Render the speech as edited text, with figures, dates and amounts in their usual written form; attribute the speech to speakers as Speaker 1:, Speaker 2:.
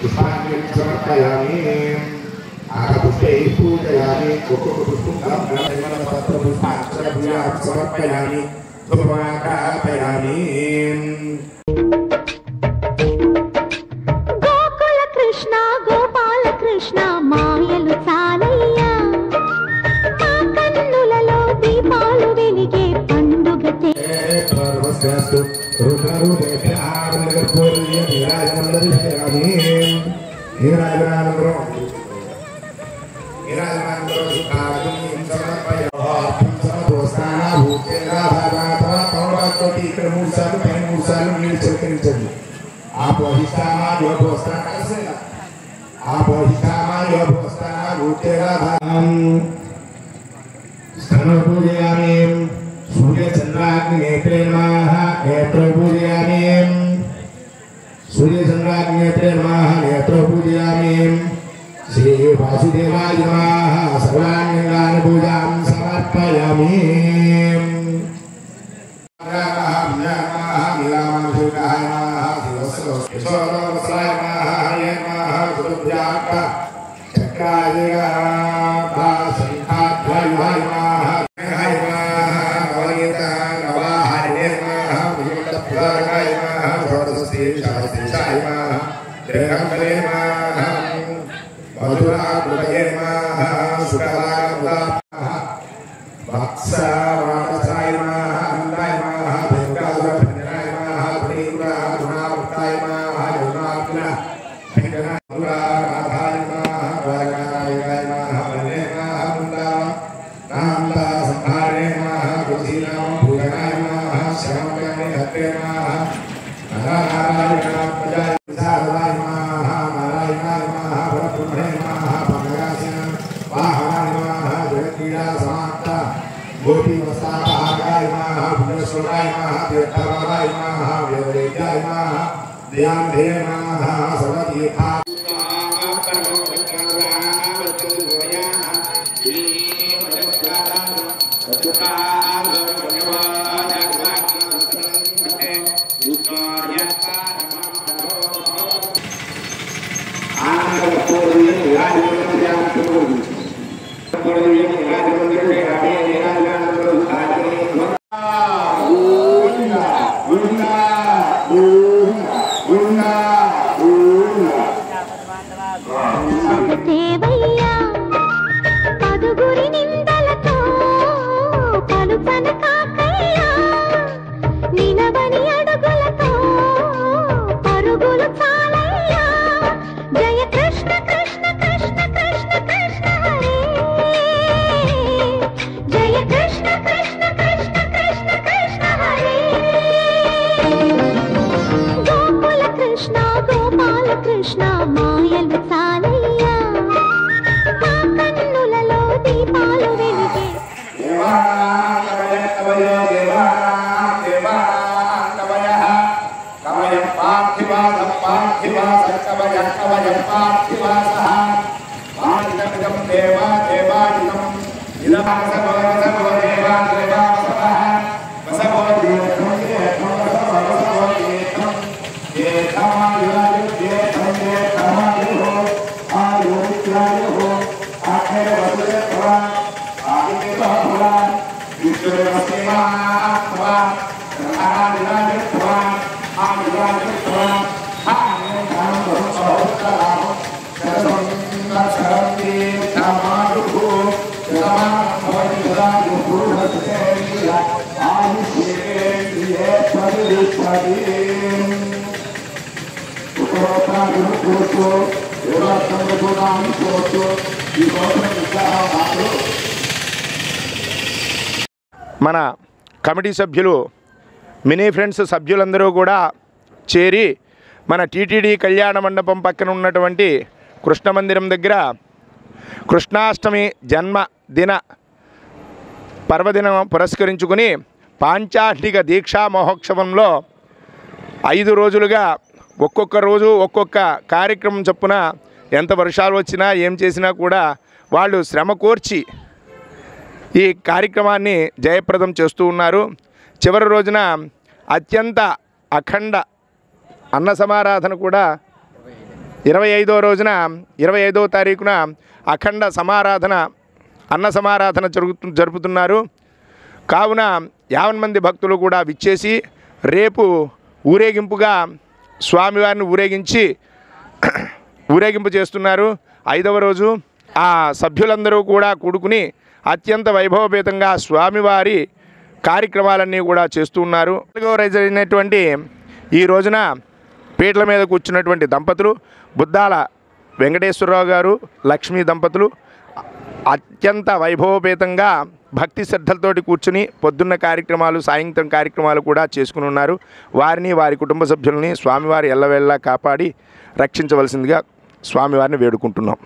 Speaker 1: पुष्पांजलि समर्पयामि आगपुष्पैः पूजयामि पुष्पाक्षरभूयां समर्पयामि धूपमाघ्रापयामि
Speaker 2: गोकुल कृष्ण गोपाल कृष्ण मायलु चालయ్యా మా కన్నులలో దీపాలు వెలిగే పండుగ
Speaker 1: सर्वस्यास्तु रुद्ररूपेभ्य आनन्दपूर्य विराजमन्दरिष्यामि नीराजनानन्दरो सुखागुं समर्पयामि समदोस्ताना भूतेना भागवता पौराकोटि ఇక్కడ మూడు సార్లు నీళ్ళు చిలకరించండి ఆపోహిస్తామా యోగోస్తానా కసేనా ఆపోహిస్తామా యోగోస్తానా భూతేనా భాగం స్తనో పూజయామి सूर्य चंद्राग्नि नेत्रे नमः नेत्र पूजयामि सूर्य चंद्राग्नि नेत्रे नमः नेत्र पूजयामि श्री वासुदेवाय नमः सर्वांगान पूजां समर्पयामि
Speaker 3: మన కమిటీ సభ్యులు మినీ ఫ్రెండ్స్ సభ్యులందరూ కూడా చేరి మన టీటీడీ కళ్యాణ మండపం పక్కన ఉన్నటువంటి కృష్ణ మందిరం దగ్గర కృష్ణాష్టమి జన్మదిన పర్వదినం పురస్కరించుకుని పాంచాహ్నిక దీక్షా మహోత్సవంలో 5 రోజులుగా ఒక్కొక్క రోజు ఒక్కొక్క కార్యక్రమం చొప్పున ఎంత వర్షాలు వచ్చినా ఏం చేసినా కూడా వాళ్ళు శ్రమ కోర్చి ఈ కార్యక్రమాన్ని జయప్రదం చేస్తూ ఉన్నారు. చివరి రోజున అత్యంత అఖండ అన్న సమారాధన కూడా 25వ రోజున 25వ తారీఖున అఖండ సమారాధన అన్న సమారాధన జరుపుతున్నారు. కావున 50 మంది భక్తులు కూడా విచ్చేసి రేపు ఊరేగింపుగా స్వామివారిని ఊరేగింపు చేస్తున్నారు. 5వ రోజు ఆ సభ్యులందరూ కూడా కూడుకుని అత్యంత వైభవపేతంగా స్వామివారి కార్యక్రమాలన్నీ కూడా చేస్తున్నారు. 4వ రోజు అయినటువంటి ఈ రోజున పీటల మీద కూర్చున్నటువంటి దంపతులు బుద్దాల వెంకటేశ్వరరావు గారు, లక్ష్మీ దంపతులు అత్యంత వైభవపేతంగా భక్తి శ్రద్ధలతోటి కూర్చుని పొద్దున్న కార్యక్రమాలు, సాయంత్రం కార్యక్రమాలు కూడా చేసుకుని ఉన్నారు. వారిని, వారి కుటుంబ సభ్యుల్ని స్వామివారి ఎల్లవేళలా కాపాడి రక్షించవలసిందిగా స్వామివారిని వేడుకుంటున్నాం.